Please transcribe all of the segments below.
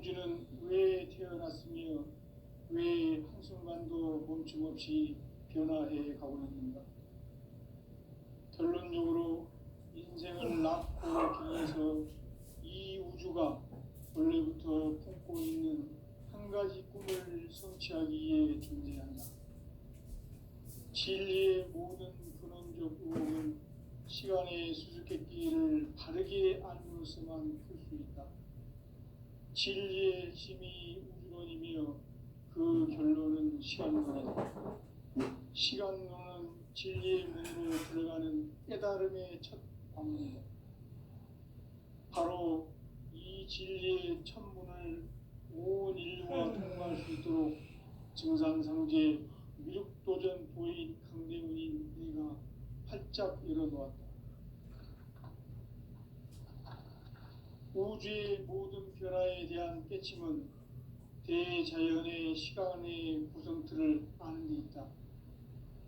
우주는 왜 태어났으며 왜 한순간도 멈춤없이 변화해 가고 있는가? 결론적으로 인생을 낳고 기해서 이 우주가 원래부터 품고 있는 한 가지 꿈을 성취하기 위해 존재한다. 진리의 모든 근원적 의혹은 시간의 수수께끼를 바르게 알므로서만 풀 수 있다. 진리의 핵심이 우주론이며 그 결론은 시간론이다. 시간론은 진리의 문으로 들어가는 깨달음의 첫 관문이다. 바로 이 진리의 첫 문을 온 인류가 통과할 수 있도록 증산상제 미륵도전 도인 강대문인 내가 활짝 열어놓았다. 우주의 모든 변화에 대한 깨침은 대자연의 시간의 구성틀을 아는 데 있다.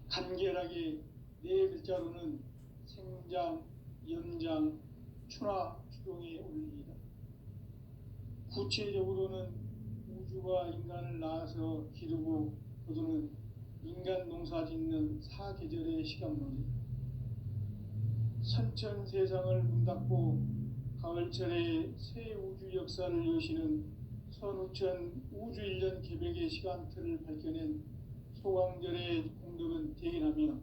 간결하게 네 글자로는 생장, 연장, 추나 추동의 원리이다. 구체적으로는 우주가 인간을 낳아서 기르고 거두는 인간 농사 짓는 사계절의 시간론이다. 선천 세상을 문 닫고 가을철에 새 우주 역사를 여시는 선우천 우주 1년 개백의 시간틀을 밝혀낸 소강절의 공덕은 대견하며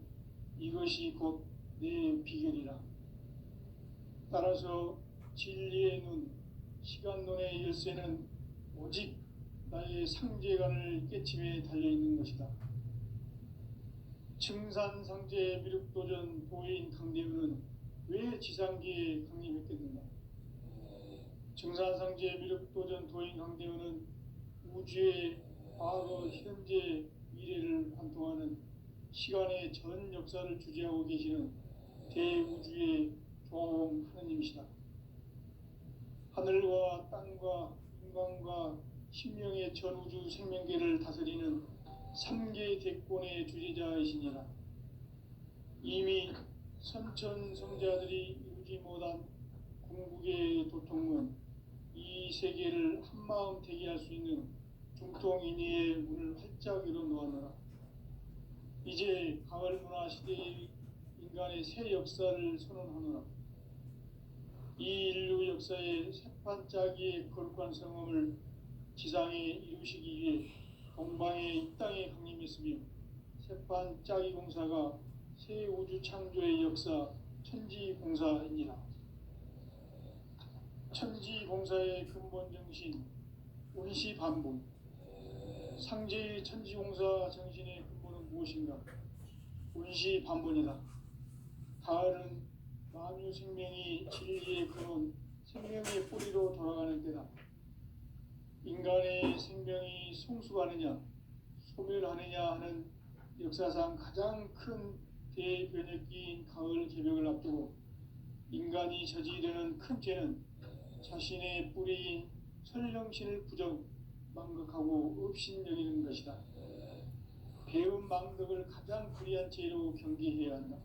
이것이 곧 내 비결이라. 따라서 진리의 눈, 시간론의 열쇠는 오직 나의 상제관을 깨침에 달려있는 것이다. 증산상제 미륵도전 도인 강대우는 왜 지상계에 강림했겠는가? 증산상제 미륵도전 도인 강대우는 우주의 과거, 현재, 미래를 관통하는 시간의 전 역사를 주재하고 계시는 대우주의 조화홍 하느님이시다. 하늘과 땅과 인간과 신명의 전우주 생명계를 다스리는 3개 대권의 주재자이시니라. 이미 선천성자들이 이루지 못한 궁극의 도통은 이 세계를 한마음 대기할 수 있는 중통인의의 문을 활짝 열어놓았노라. 이제 가을문화 시대의 인간의 새 역사를 선언하노라. 이 인류 역사의 새판짜기의 거룩한 성험을 지상에 이루시기 위해 동방의 이 땅에 강림했으며 새판짜기 공사가 새 우주 창조의 역사 천지공사이니라. 천지공사의 근본 정신 운시반본. 상제의 천지공사 정신의 근본은 무엇인가? 운시반본이다. 가을은 만유 생명이 진리의 근원, 생명의 뿌리로 돌아가는 때다. 인간의 생명이 성숙하느냐, 소멸하느냐 하는 역사상 가장 큰 대변혁기인 가을 개벽을 앞두고 인간이 저지르는 큰 죄는 자신의 뿌리인 설령신을 부정, 망극하고 업신여기는 것이다. 배움 망덕을 가장 불의한 죄로 경계해야 한다.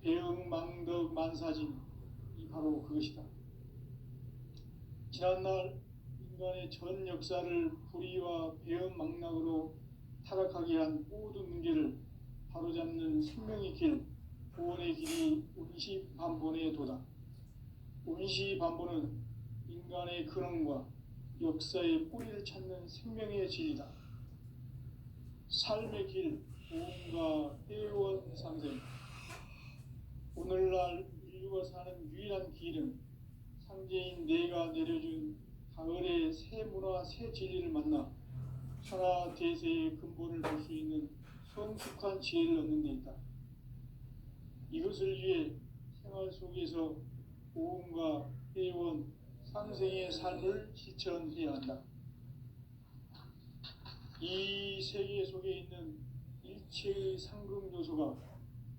배움 망덕 만사진, 이 바로 그것이다. 지난날 인간의 전 역사를 불의와 배움 망락으로 타락하게 한 모든 문제를 바로잡는 생명의 길, 구원의 길이 운시반본의 도다. 운시반본은 인간의 근원과 역사의 뿌리를 찾는 생명의 진리다. 삶의 길, 보험과 회원 상생. 오늘날 인류가 사는 유일한 길은 상제인 내가 내려준 가을의 새 문화, 새 진리를 만나 천하 대세의 근본을 볼 수 있는 성숙한 지혜를 얻는 데 있다. 이것을 위해 생활 속에서 보험과 회원, 상생의 삶을 실천해야 한다. 이 세계 속에 있는 일체의 상금 요소가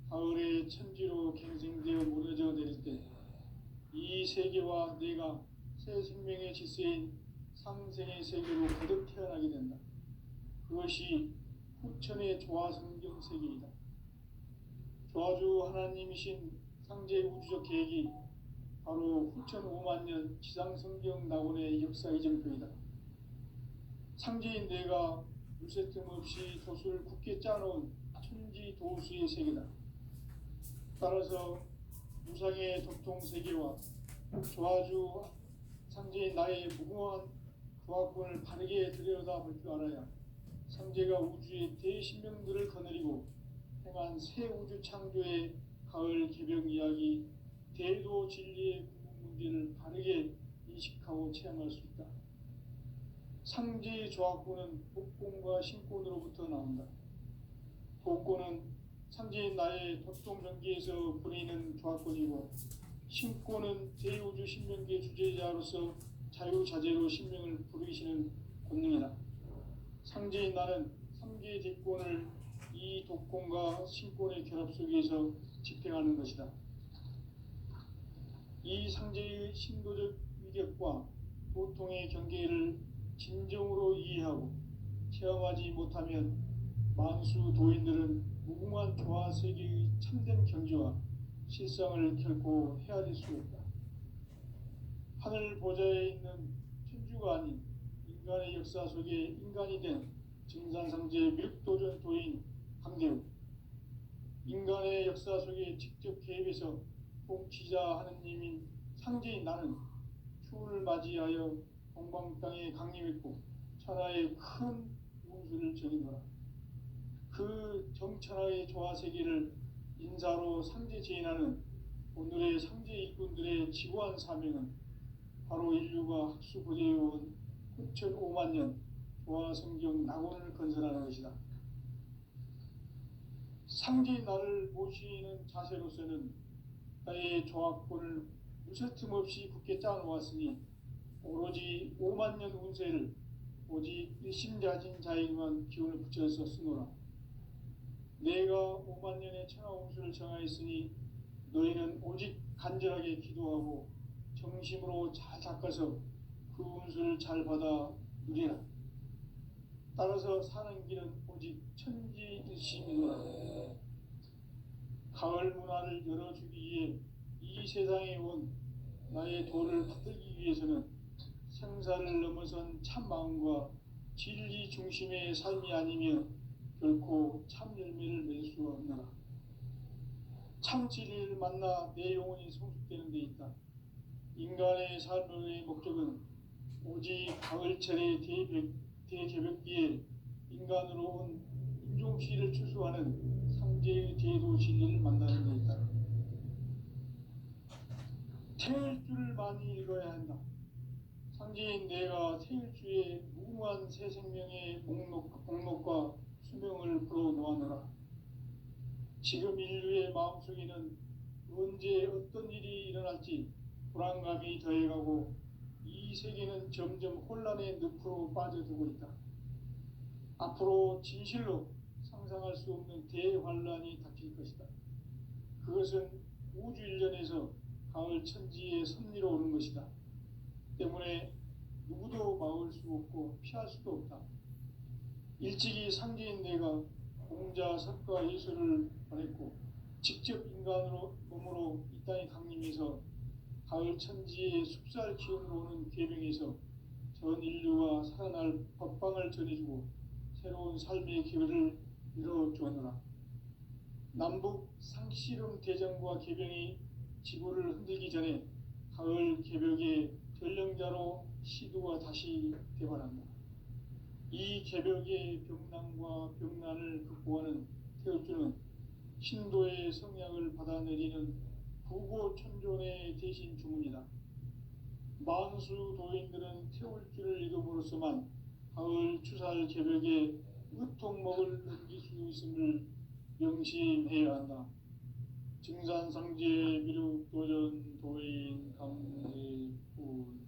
가을의 천지로 갱생되어 무너져 내릴 때 이 세계와 내가 새 생명의 질서인 상생의 세계로 거듭 태어나게 된다. 그것이 후천의 조화성경 세계이다. 조화주 하나님이신 상제 우주적 계획이 바로 후천 5만 년 지상성경 낙원의 역사 이정표이다. 상제인 내가 물새틈 없이 돛을 굳게 짜놓은 천지 도수의 세계다. 따라서 무상의 도통 세계와 조아주 상제인 나의 무궁한 교학권을 바르게 들여다볼 줄 알아야 상제가 우주의 대신명들을 거느리고 행한 새 우주 창조의 가을 개벽 이야기, 대도 진리의 궁극 문제를 바르게 인식하고 체험할 수 있다. 상제의 조합권은 복권과 신권으로부터 나온다. 복권은 상제인 나의 도통전기에서 부리는 조합권이고, 신권은 대우주 신명계 주제자로서 자유자재로 신명을 부르시는 권능이다. 상제인 나는 3개의 대권을 이 독권과 신권의 결합 속에서 집행하는 것이다. 이 상제의 신도적 위력과 보통의 경계를 진정으로 이해하고 체험하지 못하면 만수 도인들은 무궁한 조화 세계의 참된 경지와 실상을 결코 헤아릴 수 없다. 하늘 보좌에 있는 천주가 아닌 인간의 역사 속에 인간이 된 증산상제 밀도전 도인 강대우, 인간의 역사 속에 직접 개입해서 통치자 하느님인 상제인 나는 추운을 맞이하여 동방 땅에 강림했고 천하의 큰 운수를 전이노라. 그 정천하의 조화 세계를 인사로 상제 제인하는 오늘의 상제 일꾼들의 지구한 사명은 바로 인류가 학수고대해온 9,5만 년 조화 성경 낙원을 건설하는 것이다. 상제인 나를 모시는 자세로서는 나의 조합권을 무쇠틈 없이 굳게 짜놓았으니 오로지 5만 년 운세를 오직 일심자진 자에게만 기운을 붙여서 쓰노라. 내가 5만 년의 천하 운수를 정하였으니 너희는 오직 간절하게 기도하고 정심으로 잘 닦아서 그 운수를 잘 받아 누리라. 따라서 사는 길은 오직 천지일심이노라. 가을 문화를 열어주기 위해 이 세상에 온 나의 도를 받들기 위해서는 생사를 넘어선 참 마음과 진리 중심의 삶이 아니면 결코 참 열매를 맺을 수 없노라. 참 진리를 만나 내 영혼이 성숙되는 데 있다. 인간의 삶의 목적은 오직 가을철의 대개벽기에 인간으로 온 인종시를 추수하는 상제의 대도 진리를 만나는 데 있다. 태일주를 많이 읽어야 한다. 상제인 내가 태일주의 무궁한 새 생명의 목록과 수명을 풀어놓아노라. 지금 인류의 마음속에는 언제 어떤 일이 일어날지 불안감이 더해가고 이 세계는 점점 혼란의 늪으로 빠져들고 있다. 앞으로 진실로 상상할 수 없는 대환란이 닥칠 것이다. 그것은 우주 일련에서 가을 천지의 섭리로 오는 것이다. 때문에 누구도 막을 수 없고 피할 수도 없다. 일찍이 상제인 내가 공자, 석가, 예수를 보냈고 직접 인간으로 몸으로 이 땅에 강림해서 가을 천지의 숲살 기운으로 오는 계명에서 전 인류와 살아날 법방을 전해주고 새로운 삶의 기회를 이뤄주었노라. 남북 상씨름 대전과 개병이 지구를 흔들기 전에 가을 개벽의 전령자로 시도가 다시 개발한다. 이 개벽의 병난과 병난을 극복하는 태울주는 신도의 성약을 받아내리는 부고천존의 대신 주문이다. 만수 도인들은 태울주를 읽음으로써만 가을 추살 개벽의 으통목을 넘길 수 있음을 명심해야 한다. 증산상제 미륵 도전 도인 강대군.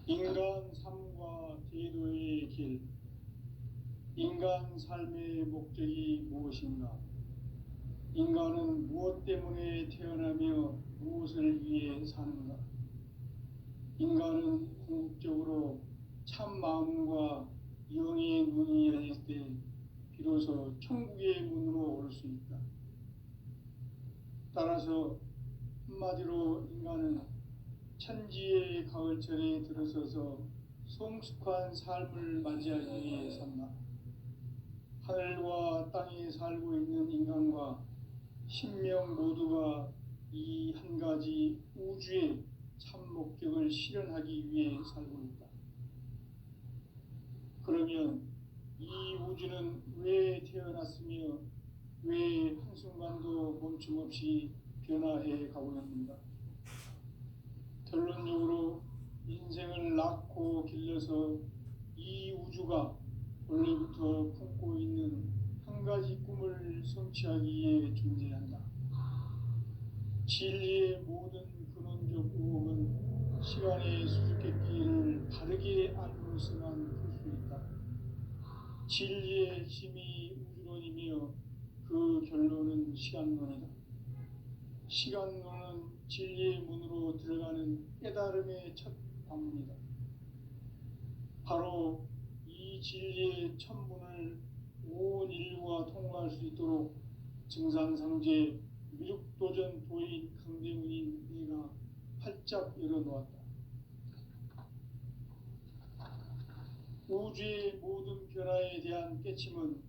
인간 삶과 제도의 길. 인간 삶의 목적이 무엇인가? 인간은 무엇 때문에 태어나며 무엇을 위해 사는가? 인간은 궁극적으로 참 마음과 영의 눈이 열릴 때 비로소 천국의 문으로 올 수 있다. 따라서 한마디로 인간은 천지의 가을철에 들어서서 성숙한 삶을 맞이하기 위해 산다. 하늘과 땅에 살고 있는 인간과 신명 모두가 이 한 가지 우주의 참 목적을 실현하기 위해 살고 있다. 그러면 이 우주는 왜 태어났으며 왜 한순간도 멈춤 없이 변화해 가고 있는가? 결론적으로 인생을 낳고 길러서 이 우주가 원래부터 품고 있는 한 가지 꿈을 성취하기 위해 존재한다. 진리의 모든 근원적 의혹은 시간의 수수께끼를 바르게 알므로서만 풀 수 있다. 진리의 핵심이 우주론이며 그 결론은 시간론이다. 시간론은 진리의 문으로 들어가는 깨달음의 첫 방문이다. 바로 이 진리의 첫 문을 온 인류가 통과할 수 있도록 증산상제 미륵도전 도인 강대문인 내가 활짝 열어놓았다. 우주의 모든 변화에 대한 깨침은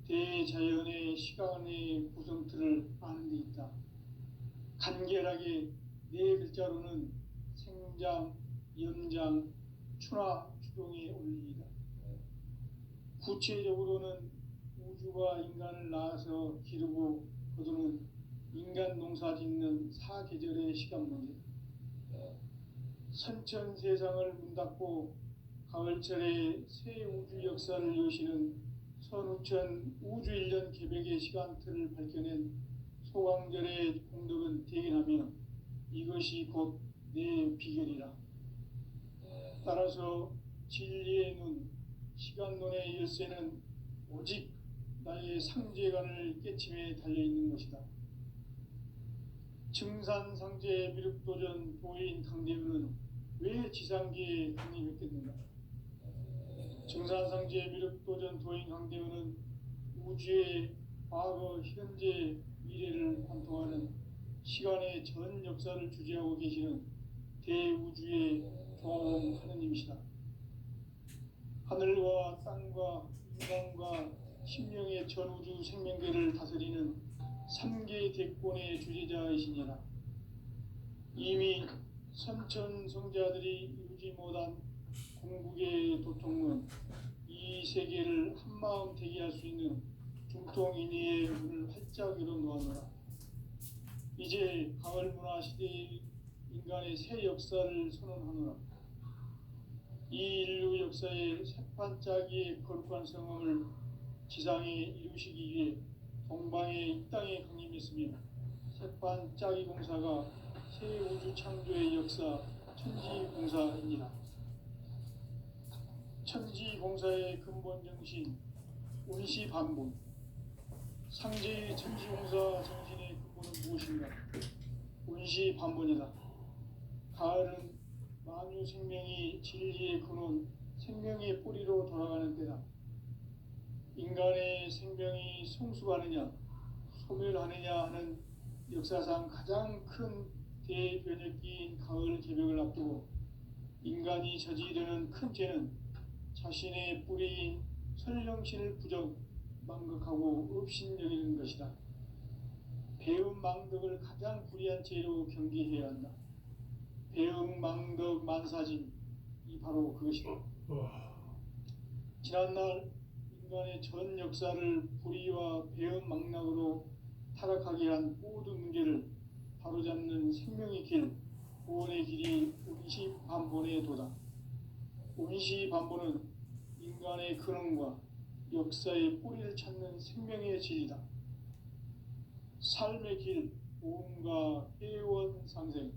대자연의 시간의 구성틀을 아는 데 있다. 간결하게 네 글자로는 생장, 연장, 추나 추동의 원리이다. 구체적으로는 우주가 인간을 낳아서 기르고 거두는 인간 농사 짓는 사계절의 시간 문제. 선천 세상을 문 닫고 가을철에 새 우주 역사를 여시는 선우천 우주 1년 개백의 시간틀을 밝혀낸 소강절의 공덕은 대견하며 이것이 곧 내 비결이라. 따라서 진리의 눈, 시간론의 열쇠는 오직 나의 상제관을 깨침에 달려있는 것이다. 증산상제 미륵도전 도인 강대우는 왜 지상계에 강림했겠는가? 증산상제 미륵도전 도인 강대우는 우주의 과거, 현재, 미래를 관통하는 시간의 전 역사를 주재하고 계시는 대우주의 조화원 하느님이시다. 하늘과 땅과 인간과 신명의 전우주 생명계를 다스리는 3계 대권의 주재자이시니라. 이미 선천성자들이 이루지 못한 궁극의 도통은 이 세계를 한마음 되게 할 수 있는 중통인의의 문을 활짝 열어놓았노라. 이제 가을 문화 시대의 인간의 새 역사를 선언하노라. 이 인류 역사의 새판짜기의 거룩한 성험을 지상에 이루시기 위해 동방의 이 땅에 강림했으며 새판짜기 공사가 새 우주 창조의 역사 천지공사이니라. 천지공사의 근본 정신 운시반본. 상제의 천지공사 정신의 근본은 무엇인가? 운시반본이다. 가을은 만유 생명이 진리의 근원, 생명의 뿌리로 돌아가는 때다. 인간의 생명이 성숙하느냐, 소멸하느냐 하는 역사상 가장 큰 대변혁기인 가을 개벽을 앞두고 인간이 저지르는 큰 죄는 자신의 뿌리인 설령신을 부정, 망극하고 업신여기는 것이다. 배움 망덕을 가장 불의한 죄로 경계해야 한다. 배움 망덕 만사진, 이 바로 그것이다. 지난날 인간의 전 역사를 불의와 배움 망락으로 타락하게 한 모든 문제를 바로잡는 생명의 길, 구원의 길이 운시반본의 도다. 운시반본은 인간의 근원과 역사의 뿌리를 찾는 생명의 진리다. 삶의 길, 보험과 회원 상생.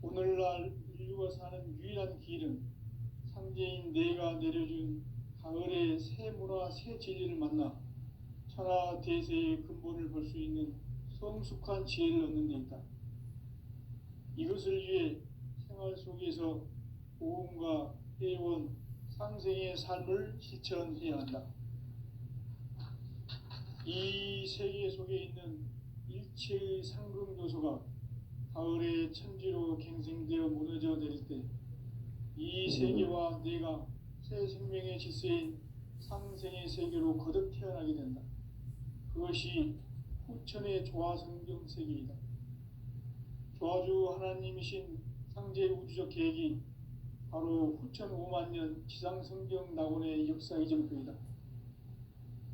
오늘날 인류가 사는 유일한 길은 상제인 내가 내려준 가을의 새 문화, 새 진리를 만나 천하 대세의 근본을 볼 수 있는 성숙한 지혜를 얻는 데 있다. 이것을 위해 생활 속에서 보험과 해온 상생의 삶을 실천해야 한다. 이 세계 속에 있는 일체의 상금 요소가 가을의 천지로 갱생되어 무너져 내릴 때 이 세계와 내가 새 생명의 질서인 상생의 세계로 거듭 태어나게 된다. 그것이 후천의 조화성경 세계이다. 조화주 하나님이신 상제 우주적 계획이 바로 후천 5만 년 지상성경 낙원의 역사 이전표이다.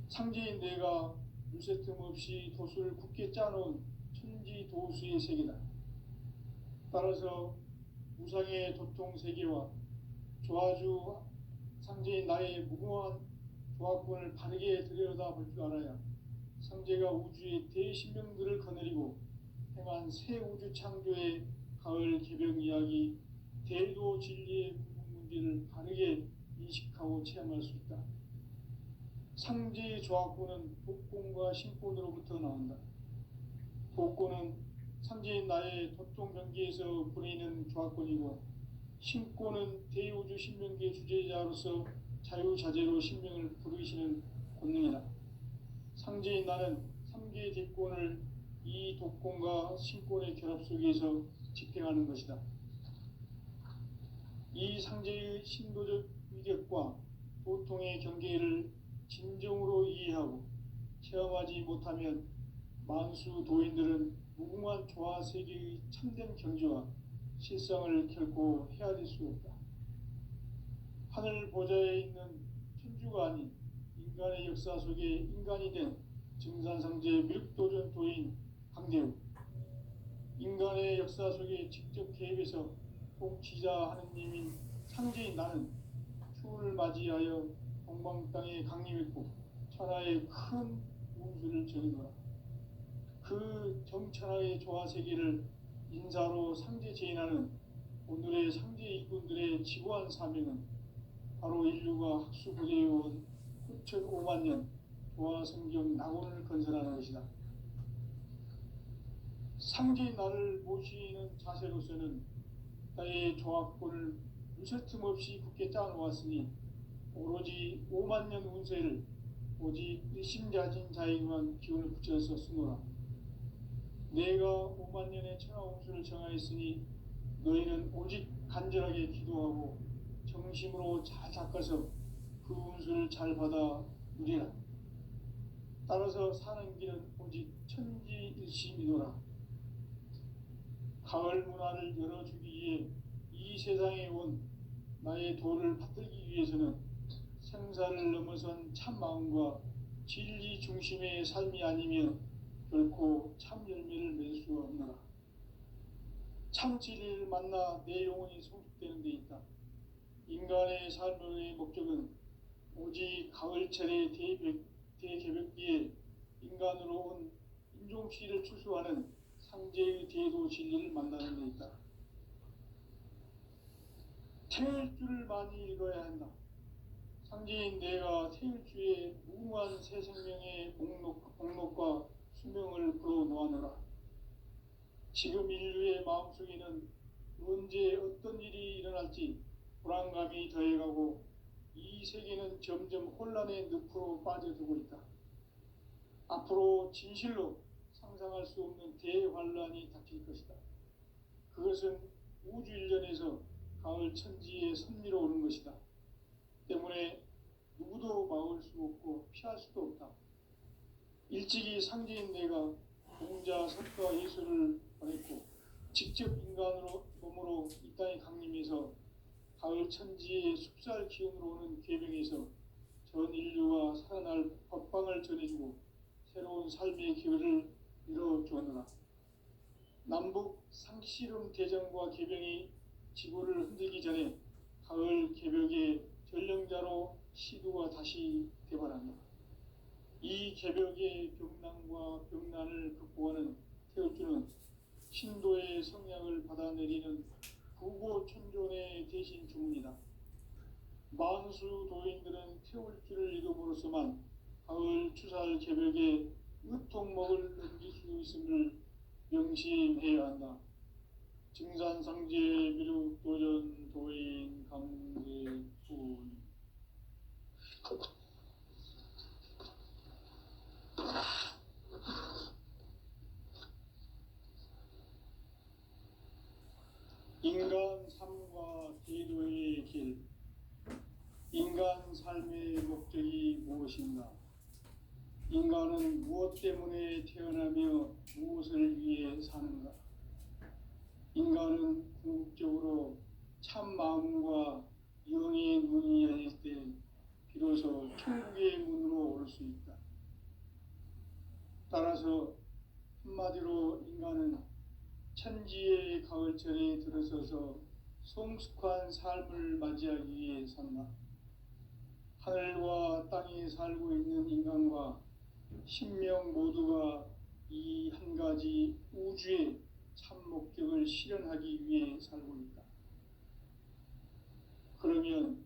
상제인 내가 물새 틈 없이 도수를 굳게 짜놓은 천지 도수의 세계다. 따라서 우상의 도통 세계와 조화주 상제인 나의 무궁한 조화권을 바르게 들여다볼 줄 알아야 상제가 우주의 대신명들을 거느리고 행한 새 우주 창조의 가을 개벽 이야기, 대도 진리의 궁극 문제를 바르게 인식하고 체험할 수 있다. 상제의 조화권은 독권과 신권으로부터 나온다. 독권은 상제인 나의 도통 경계에서 부리는 조화권이고, 신권은 대우주 신명계 주제자로서 자유자재로 신명을 부르시는 권능이다. 상제인 나는 3개의 대권을 이 독권과 신권의 결합 속에서 집행하는 것이다. 이 상제의 신도적 위력과 도통의 경계를 진정으로 이해하고 체험하지 못하면 만수 도인들은 무궁한 조화 세계의 참된 경지와 실상을 결코 헤아릴 수 없다. 하늘 보좌에 있는 천주가 아닌 인간의 역사 속에 인간이 된 증산상제 밀도전 도인 강대우, 인간의 역사 속에 직접 개입해서 통치자 하느님인 상제인 나는 추운을 맞이하여 동방 땅에 강림했고 천하의 큰 운수를 전이노라. 그 정천하의 조화 세계를 인사로 상제 제인하는 오늘의 상제 일꾼들의 지고한 사명은 바로 인류가 학수부대해온 후천 5만 년 조화 성경 낙원을 건설하는 것이다. 상제인 나를 모시는 자세로서는 나의 조화권을 무쇠틈 없이 굳게 짜놓았으니 오로지 5만 년 운세를 오직 일심자진 자에게만 기운을 붙여서 쓰노라. 내가 5만 년의 천하 운수를 정하였으니 너희는 오직 간절하게 기도하고 정심으로 잘 닦아서 그 운수를 잘 받아 누리라. 따라서 사는 길은 오직 천지일심이노라. 가을 문화를 열어주기 위해 이 세상에 온 나의 도를 받들기 위해서는 생사를 넘어선 참 마음과 진리 중심의 삶이 아니면 결코 참 열매를 맺을 수가 없노라. 참 진리를 만나 내 영혼이 성숙되는 데 있다. 인간의 삶의 목적은 오직 가을철의 대개벽기에 인간으로 온 인종시를 추수하는 상제의 대도 진리를 만나는 데 있다. 태일주를 많이 읽어야 한다. 상제인 내가 태일주의 무궁한 새 생명의 목록과 수명을 풀어놓아노라. 지금 인류의 마음속에는 언제 어떤 일이 일어날지 불안감이 더해가고 이 세계는 점점 혼란의 늪으로 빠져들고 있다. 앞으로 진실로 상상할 수 없는 대환란이 닥칠 것이다. 그것은 우주 일련에서 가을 천지에 선미로 오는 것이다. 때문에 누구도 막을 수 없고 피할 수도 없다. 일찍이 상제인 내가 공자, 석가, 예수를 보냈고 직접 인간으로 몸으로 이 땅에 강림해서 가을 천지의 숲살 기운으로 오는 궤병에서 전 인류가 살아날 법방을 전해주고 새로운 삶의 기회를 이뤄주었노라. 남북 상씨름 대전과 개병이 지구를 흔들기 전에 가을 개벽의 전령자로 시도가 다시 대발한다. 이 개벽의 병난과 병난을 극복하는 태울주는 신도의 성량을 받아내리는 부고천존의 대신 주문이다. 만수 도인들은 태울주를 읽음으로써만 가을 추살 개벽의 으통목을 넘길 수 있음을 명심해야 한다. 증산상제 미륵도전 도인 강대구. 인간 삶과 기도의 길. 인간 삶의 목적이 무엇인가? 인간은 무엇 때문에 태어나며 무엇을 위해 사는가? 인간은 궁극적으로 참 마음과 영의 눈이 열릴 때 비로소 천국의 문으로 올 수 있다. 따라서 한마디로 인간은 천지의 가을철에 들어서서 성숙한 삶을 맞이하기 위해 산다. 하늘과 땅에 살고 있는 인간과 신명 모두가 이 한 가지 우주의 참 목적을 실현하기 위해 살고 있다. 그러면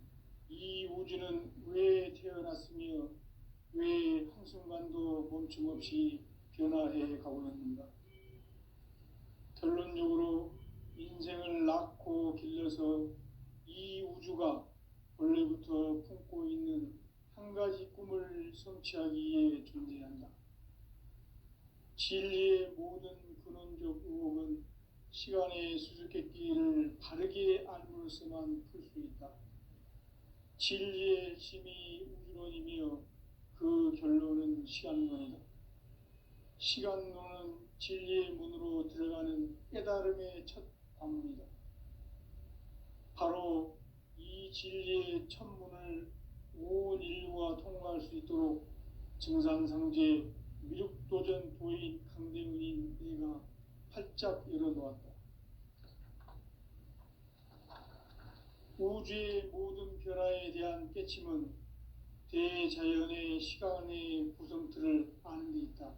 이 우주는 왜 태어났으며 왜 한순간도 멈춤없이 변화해 가고 있는가? 결론적으로 인생을 낳고 길러서 이 우주가 원래부터 품고 있는 한 가지 꿈을 성취하기 위해 존재한다. 진리의 모든 근원적 의혹은 시간의 수수께끼를 바르게 알므로써만 풀 수 있다. 진리의 핵심이 우주론이며 그 결론은 시간론이다. 시간론은 진리의 문으로 들어가는 깨달음의 첫 관문이다. 바로 이 진리의 첫 문을 온 인류가 통과할 수 있도록 증산상제 미륵도전 도인 강대훈인 내가 활짝 열어놓았다. 우주의 모든 변화에 대한 깨침은 대자연의 시간의 구성틀을 아는 데 있다.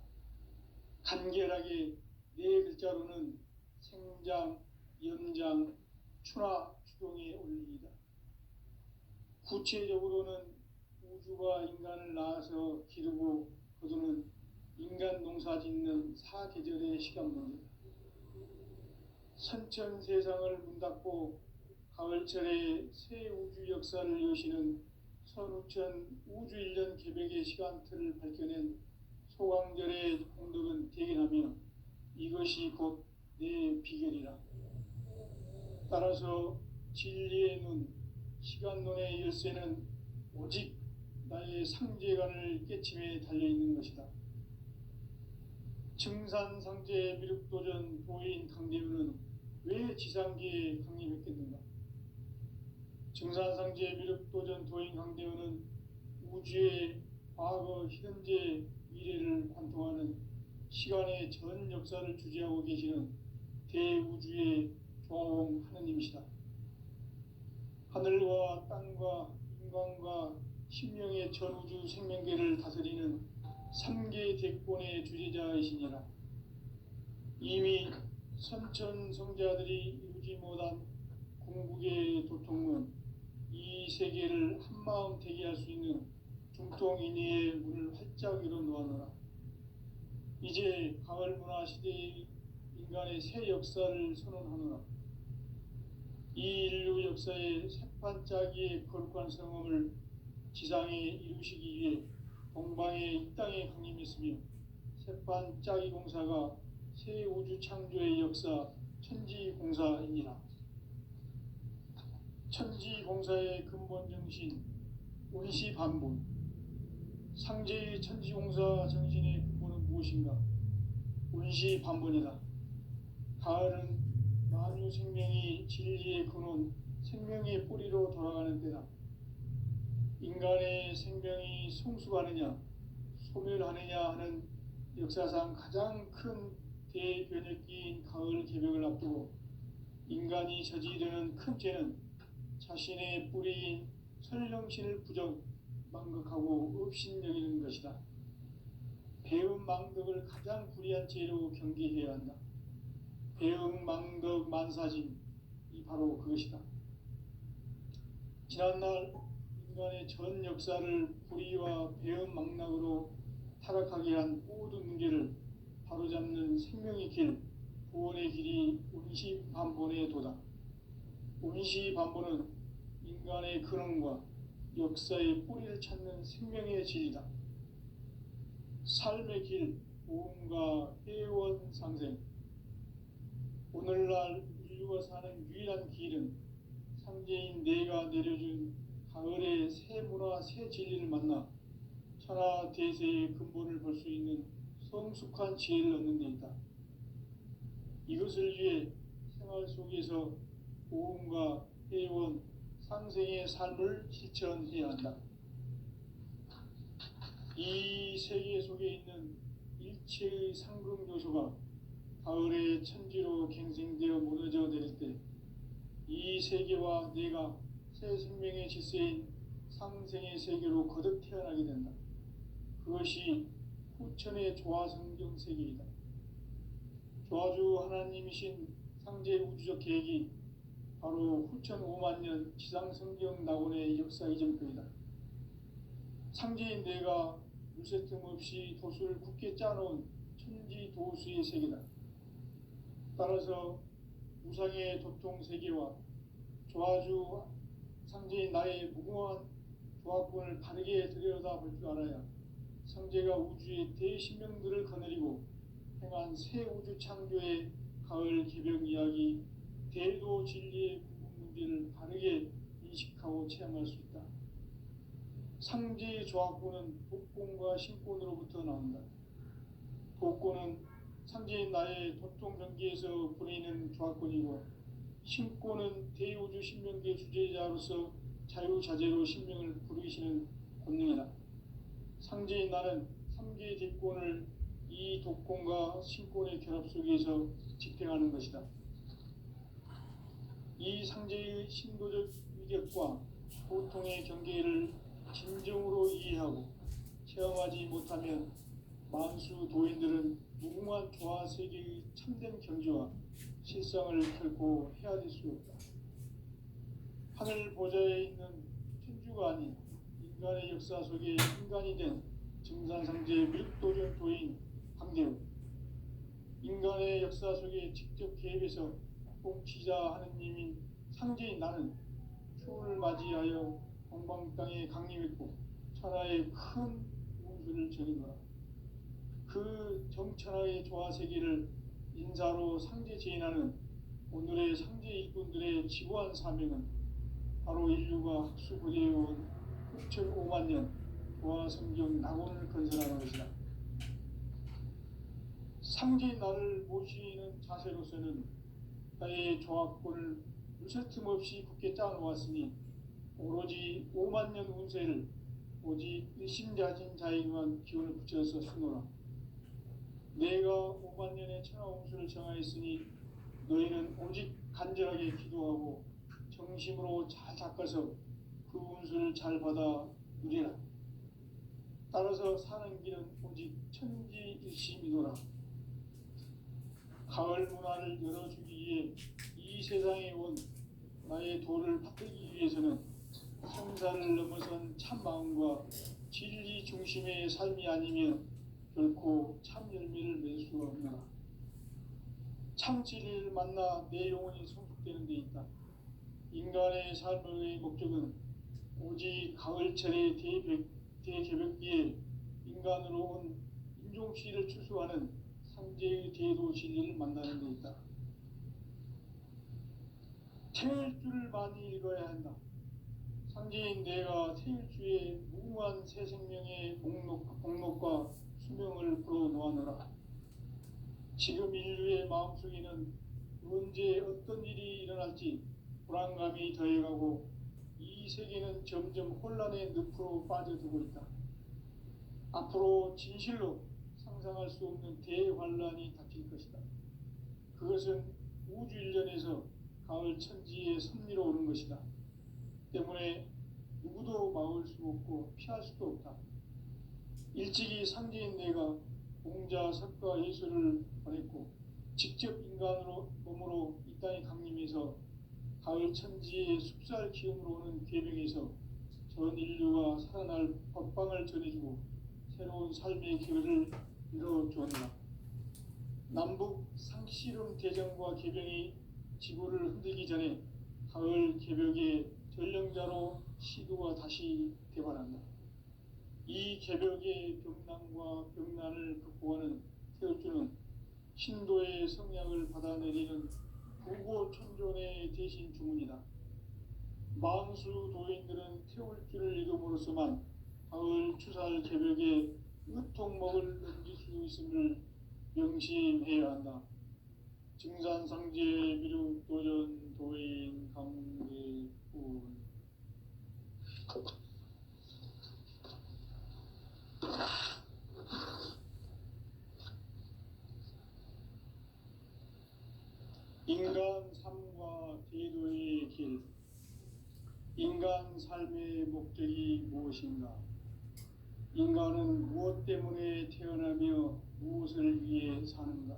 간결하게 네 글자로는 생장, 연장, 추나 추동의 원리이다. 구체적으로는 우주가 인간을 낳아서 기르고 거두는 인간 농사 짓는 사계절의 시간문이다. 선천 세상을 문 닫고 가을철에 새 우주 역사를 여시는 선우천 우주 1년 개백의 시간틀을 밝혀낸 소강절의 공덕은 대견하며 이것이 곧 내 비결이라. 따라서 진리의 눈, 시간론의 열쇠는 오직 나의 상제관을 깨침에 달려있는 것이다. 증산상제 미륵도전 도인 강대훈은 왜 지상계에 강림했겠는가? 증산상제 미륵도전 도인 강대훈은 우주의 과거, 현재, 미래를 관통하는 시간의 전 역사를 주재하고 계시는 대우주의 조화홍 하느님이시다. 하늘과 땅과 인간과 신명의 전우주 생명계를 다스리는 3계 대권의 주재자이시니라. 이미 선천성자들이 이루지 못한 궁극의 도통문, 이 세계를 한마음 되게 할 수 있는 중통인의의 문을 활짝 열어놓아노라. 이제 가을 문화 시대의 인간의 새 역사를 선언하노라. 이 인류 역사의 새판짜기의 거룩한 성음을 지상에 이루시기 위해 동방의 이 땅에 강림했으며 새판짜기 공사가 새 우주 창조의 역사 천지공사이니라. 천지공사의 근본 정신 운시반본. 상제의 천지공사 정신의 근본은 무엇인가? 운시반본이다. 가을은 만유 생명이 진리의 근원, 생명의 뿌리로 돌아가는 때다. 인간의 생명이 성숙하느냐, 소멸하느냐 하는 역사상 가장 큰 대변혁기인 가을 개벽을 앞두고 인간이 저지르는 큰 죄는 자신의 뿌리인 설령신을 부정, 망극하고 업신여기는 것이다. 배음 망덕을 가장 불의한 죄로 경계해야 한다. 배음 망덕 만사진, 이 바로 그것이다. 지난날 인간의 전 역사를 불의와 배음 망락으로 타락하게 한 모든 문제를 바로잡는 생명의 길, 구원의 길이 운시반본에 도다. 운시반본은 인간의 근원과 역사의 뿌리를 찾는 생명의 진리다. 삶의 길, 보험과 회원 상생. 오늘날 인류가 사는 유일한 길은 상제인 내가 내려준 가을의 새 문화 새 진리를 만나 천하 대세의 근본을 볼 수 있는 성숙한 지혜를 얻는 데 있다. 이것을 위해 생활 속에서 보험과 회원 상생의 삶을 실천해야 한다. 이 세계 속에 있는 일체의 상금 요소가 가을의 천지로 갱생되어 무너져 내릴 때 이 세계와 내가 새 생명의 질서인 상생의 세계로 거듭 태어나게 된다. 그것이 후천의 조화성경 세계이다. 조화주 하나님이신 상제 우주적 계획이 바로 후천 5만 년 지상성경 낙원의 역사 이전표이다. 상제인 내가 물새 틈 없이 도수를 굳게 짜놓은 천지 도수의 세계다. 따라서 우상의 도통 세계와 조화주 상제인 나의 무궁한 조합권을 바르게 들여다볼 줄 알아야 상제가 우주의 대신명들을 거느리고 행한 새 우주 창조의 가을 개벽 이야기, 대도 진리의 궁극 문제를 바르게 인식하고 체험할 수 있다. 상제의 조합권은 복권과 신권으로부터 나온다. 복권은 상제인 나의 도통 경계에서 보내는 조합권이고, 신권은 대우주 신명계 주제자로서 자유자재로 신명을 부르시는 권능이다. 상제인 나는 3개의 대권을 이 독권과 신권의 결합 속에서 집행하는 것이다. 이 상제의 신도적 위력과 보통의 경계를 진정으로 이해하고 체험하지 못하면 만수 도인들은 무궁한 조화 세계의 참된 경지와 실상을 결코 헤아릴 수 없다. 하늘 보좌에 있는 천주가 아닌 인간의 역사 속에 인간이 된 증산상제 밀도전 도인 강대우, 인간의 역사 속에 직접 개입해서 공치자 하느님인 상제인 나는 추운을 맞이하여 동방 땅에 강림했고 천하의 큰 운수를 전이노라. 그 정천하의 조화 세계를 인사로 상제 제인하는 오늘의 상제 일꾼들의 지고한 사명은 바로 인류가 학수부대해온 6,5만 년 조화 성경 낙원을 건설하는 것이다. 상제인 나를 모시는 자세로서는 나의 조합권을 물새 틈 없이 굳게 짜놓았으니 오로지 5만 년 운세를 오직 일심자진 자에게만 기운을 붙여서 쓰노라. 내가 5만 년의 천하 운수를 정하였으니 너희는 오직 간절하게 기도하고 정심으로 잘 닦아서 그 운수를 잘 받아 누리라. 따라서 사는 길은 오직 천지일심이노라. 가을 문화를 열어주기 위해 이 세상에 온 나의 도를 받들기 위해서는 성사를 넘어선 참 마음과 진리 중심의 삶이 아니면 결코 참 열매를 맺을 수가 없노라. 참 진리를 만나 내 영혼이 성숙되는 데 있다. 인간의 삶의 목적은 오직 가을철의 대개벽기에 인간으로 온 인종시를 추수하는 상제의 대도 진리를 만나는 데 있다. 태일주를 많이 읽어야 한다. 상제인 내가 태일주의 무궁한 새 생명의 목록과 수명을 불어놓아노라. 지금 인류의 마음속에는 언제 어떤 일이 일어날지 불안감이 더해가고 이 세계는 점점 혼란의 늪으로 빠져들고 있다. 앞으로 진실로 상상할 수 없는 대환란이 닥칠 것이다. 그것은 우주 일련에서 가을 천지의 섭리로 오는 것이다. 때문에 누구도 막을 수 없고 피할 수도 없다. 일찍이 상제인 내가 공자, 석가, 예수를 보냈고 직접 인간으로 몸으로 이 땅에 강림해서 가을 천지의 숲살 기운으로 오는 계명에서 전 인류가 살아날 법방을 전해주고 새로운 삶의 기회를 이뤄주었노라. 남북 상씨름 대전과 개병이 지구를 흔들기 전에 가을 개벽의 전령자로 시도가 다시 개발한다. 이 개벽의 병난과 병난을 극복하는 태울주는 신도의 성약을 받아내리는 부고천존의 대신 주문이다. 망수 도인들은 태울주를 이름으로서만 가을 추살 개벽의 의통목을 넘길 수 있음을 명심해야 한다. 증산상제 미륵도전 도인 강대군. 인간 삶과 제도의 길. 인간 삶의 목적이 무엇인가? 인간은 무엇 때문에 태어나며 무엇을 위해 사는가?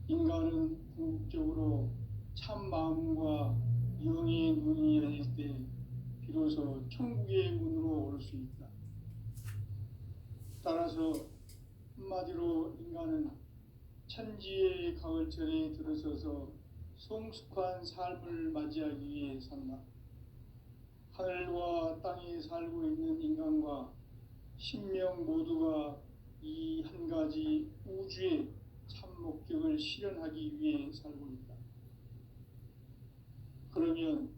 인간은 궁극적으로 참 마음과 영의 눈이 열릴 때 비로소 천국의 문으로 올 수 있다. 따라서 한마디로 인간은 천지의 가을철에 들어서서 성숙한 삶을 맞이하기 위해 산다. 하늘과 땅에 살고 있는 인간과 신명 모두가 이 한 가지 우주의 참 목적을 실현하기 위해 살고 있다. 그러면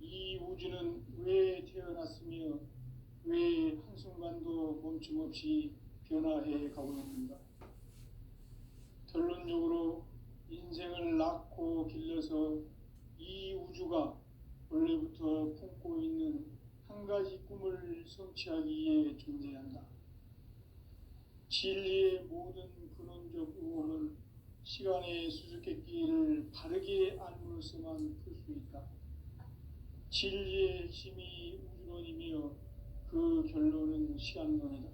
이 우주는 왜 태어났으며 왜 한순간도 멈춤 없이 변화해 가고 있는가? 결론적으로 인생을 낳고 길러서 이 우주가 원래부터 품고 있는 한 가지 꿈을 성취하기 위해 존재한다. 진리의 모든 근원적 의혹은 시간의 수수께끼를 바르게 알므로서만 풀 수 있다. 진리의 핵심이 우주론이며 그 결론은 시간론이다.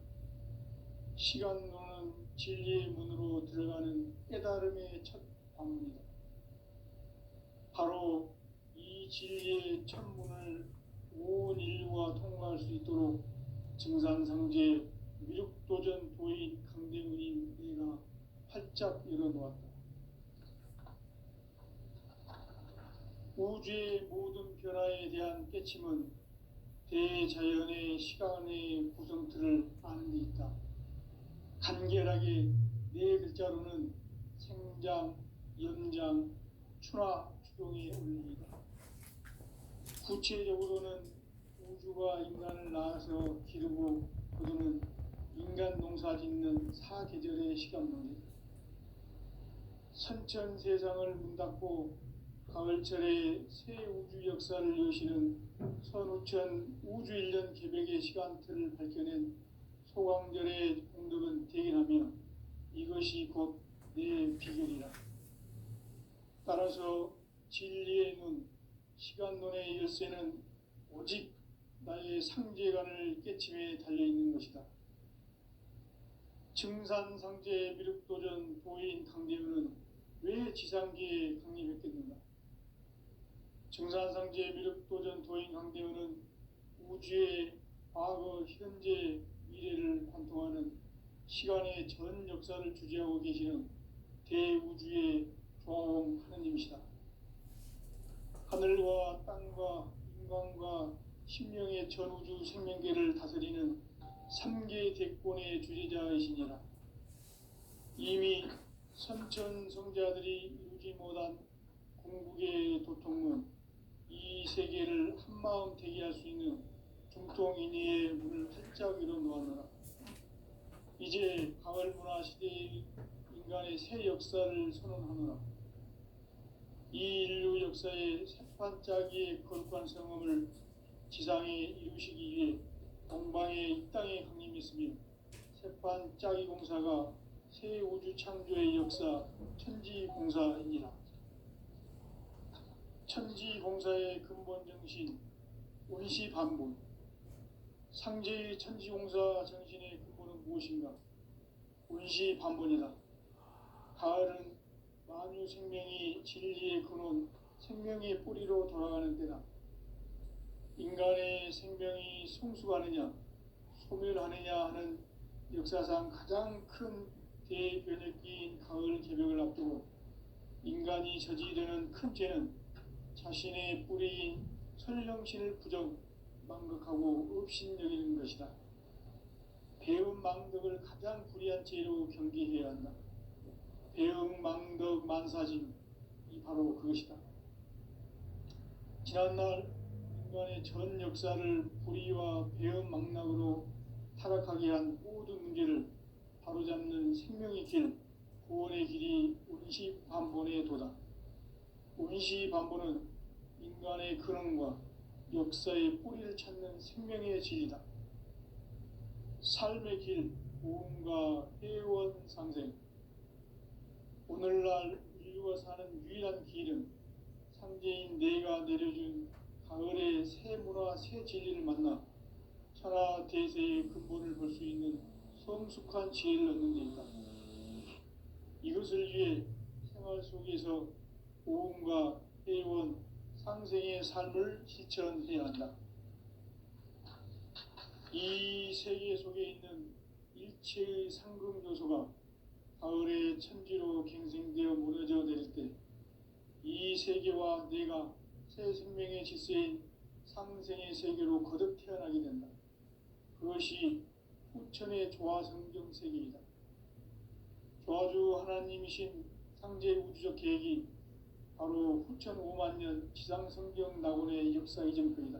시간론은 진리의 문으로 들어가는 깨달음의 첫 방문이다. 바로 이 진리의 첫 문을 온 인류가 통과할 수 있도록 증산상제 미륵도전 도인 강대군인 내가 활짝 열어놓았다. 우주의 모든 변화에 대한 깨침은 대자연의 시간의 구성틀을 아는 데 있다. 간결하게 네 글자로는 생장, 연장, 추나 추동의 원리이다. 구체적으로는 우주가 인간을 낳아서 기르고 거두는 인간 농사 짓는 사계절의 시간론이다. 선천세상을 문닫고 가을철에 새 우주 역사를 여시는 선우천 우주일년 개벽의 시간틀을 밝혀낸 소강절의 공덕은 대견하며 이것이 곧 내 비결이라. 따라서 진리의 눈, 시간론의 열쇠는 오직 나의 상제관을 깨침에 달려있는 것이다. 증산상제 미륵도전 도인 강대문은 왜 지상계에 강림했겠는가? 증산상제 미륵도전 도인 강대문은 우주의 과거, 현재, 미래를 관통하는 시간의 전 역사를 주재하고 계시는 대우주의 조화홍 하느님이시다. 하늘과 땅과 인간과 신명의 전우주 생명계를 다스리는 3계 대권의 주재자이시니라. 이미 선천성자들이 이루지 못한 궁극의 도통문, 이 세계를 한마음 되게 할 수 있는 중통인의의 문을 활짝 열어놓았노라. 이제 가을 문화 시대의 인간의 새 역사를 선언하노라. 이 인류 역사의 새판짜기의 거룩한 성험을 지상에 이루시기 위해 동방의 이 땅에 강림했으며 새판짜기 공사가 새 우주 창조의 역사 천지공사이니라. 천지공사의 근본 정신 운시반본. 상제의 천지공사 정신의 근본은 무엇인가? 운시반본이다. 가을은 만유 생명이 진리의 근원, 생명의 뿌리로 돌아가는 때다. 인간의 생명이 성숙하느냐, 소멸하느냐 하는 역사상 가장 큰 대변혁기인 가을 개벽을 앞두고 인간이 저지르는 큰 죄는 자신의 뿌리인 선령신을 망각하고 업신여기는 것이다. 배은망덕을 가장 불의한 죄로 경계해야 한다. 배은망덕 만사짐이 바로 그것이다. 지난날 인간의 전 역사를 불의와 배은망락으로 타락하게 한 모든 문제를 바로잡는 생명의 길, 구원의 길이 운시반본의 도다. 운시반본은 인간의 근원과 역사의 뿌리를 찾는 생명의 진리다. 삶의 길, 고음과 회원 상생. 오늘날 인류가 사는 유일한 길은 상제인 내가 내려준 가을의 새 문화, 새 진리를 만나 천하 대세의 근본을 볼 수 있는 성숙한 지혜를 얻는 데 있다. 이것을 위해 생활 속에서 고음과 회원, 상생의 삶을 실천해야 한다. 이 세계 속에 있는 일체의 상금 요소가 가을의 천지로 갱생되어 무너져 내릴 때 이 세계와 내가 새 생명의 질서인 상생의 세계로 거듭 태어나게 된다. 그것이 후천의 조화성경 세계이다. 조화주 하나님이신 상제 우주적 계획이 바로 후천 5만년 지상성경 낙원의 역사 이전편이다.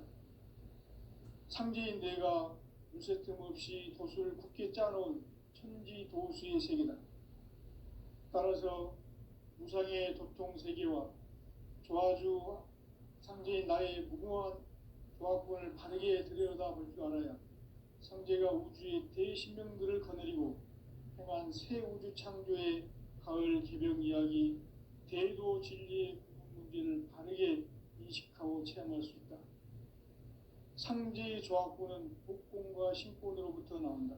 상제인 내가 물새 틈 없이 도수를 굳게 짜놓은 천지 도수의 세계다. 따라서 무상의 도통 세계와 조화주 상제인 나의 무궁한 조화권을 바르게 들여다볼 줄 알아야 상제가 우주의 대신명들을 거느리고 행한 새 우주 창조의 가을 개벽 이야기, 대도 진리의 문제를 바르게 인식하고 체험할 수 있다. 상제의 조화권은 복권과 신권으로부터 나온다.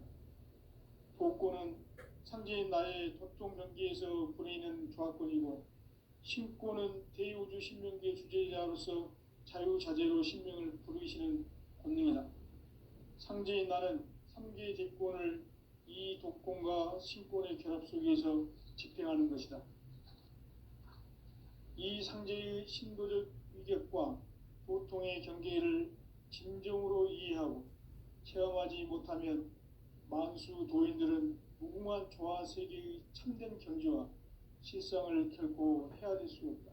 복권은 상제인 나의 도통 경계에서 부리는 조화권이고, 신권은 대우주 신명계 주제자로서 자유자재로 신명을 부르시는 권능이다. 상제인 나는 3개 대권을 이 독권과 신권의 결합 속에서 집행하는 것이다. 이 상제의 신도적 위격과 도통의 경계를 진정으로 이해하고 체험하지 못하면 만수 도인들은 무궁한 조화 세계의 참된 경지와 실상을 결코 헤아릴 수 없다.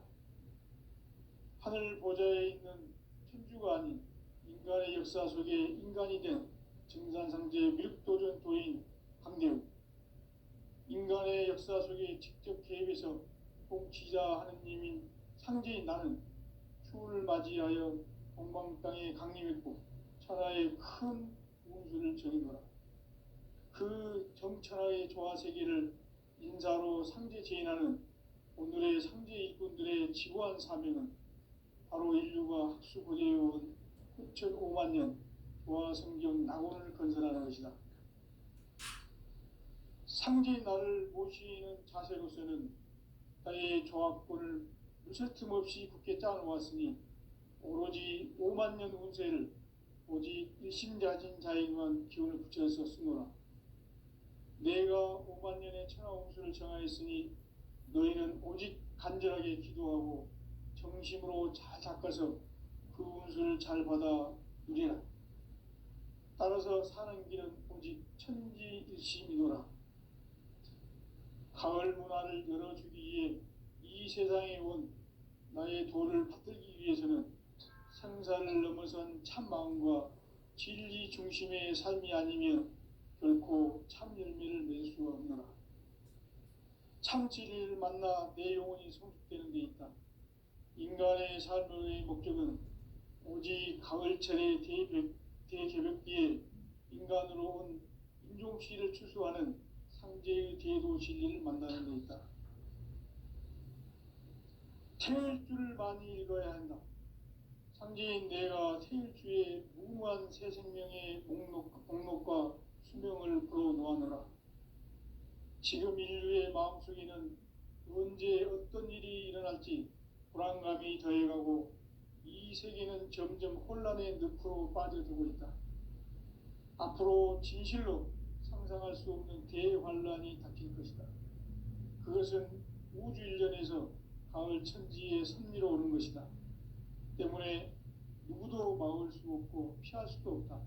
하늘 보좌에 있는 천주가 아닌 인간의 역사 속에 인간이 된 증산상제 미륵도전 도인 강대우, 인간의 역사 속에 직접 개입해서 통치자 하느님인 상제인 나는 추운을 맞이하여 동방 땅에 강림했고 천하의 큰 운수를 정의노라. 그 정천하의 조화세계를 인사로 상제 제인하는 오늘의 상제 일꾼들의 지구한 사명은 바로 인류가 학수 고대해온 9,5만 년 조화성경 낙원을 건설하는 것이다. 상제인 나를 모시는 자세로서는 나의 조합권을 무쇠 틈 없이 굳게 짜놓았으니 오로지 5만 년 운세를 오직 일심자진 자에게만 기운을 붙여서 쓰노라. 내가 5만 년의 천하 운수를 정하였으니 너희는 오직 간절하게 기도하고 정심으로 잘 닦아서 그 운수를 잘 받아 누리라. 따라서 사는 길은 오직 천지일심이노라. 가을 문화를 열어주기 위해 이 세상에 온 나의 도를 받들기 위해서는 생사를 넘어선 참 마음과 진리 중심의 삶이 아니면 결코 참 열매를 맺을 수가 없노라. 참 진리를 만나 내 영혼이 성숙되는 데 있다. 인간의 삶의 목적은 오직 가을철의 대개벽기에 인간으로 온 인종시를 추수하는 상제의 대도 진리를 만나는 데 있다. 태일주를 많이 읽어야 한다. 상제인 내가 태일주의 무궁한 새 생명의 목록과 수명을 불어놓아노라. 지금 인류의 마음속에는 언제 어떤 일이 일어날지 불안감이 더해가고 이 세계는 점점 혼란의 늪으로 빠져들고 있다. 앞으로 진실로 상상할 수 없는 대환란이 닥칠 것이다. 그것은 우주 일련에서 가을 천지의 섭리로 오는 것이다. 때문에 누구도 막을 수 없고 피할 수도 없다.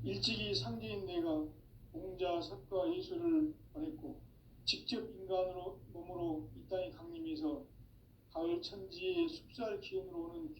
일찍이 상제인 내가 공자, 석가, 예수를 보냈고 직접 인간으로 몸으로 이 땅에 강림해서 가을 천지의 숲살 기운으로 오는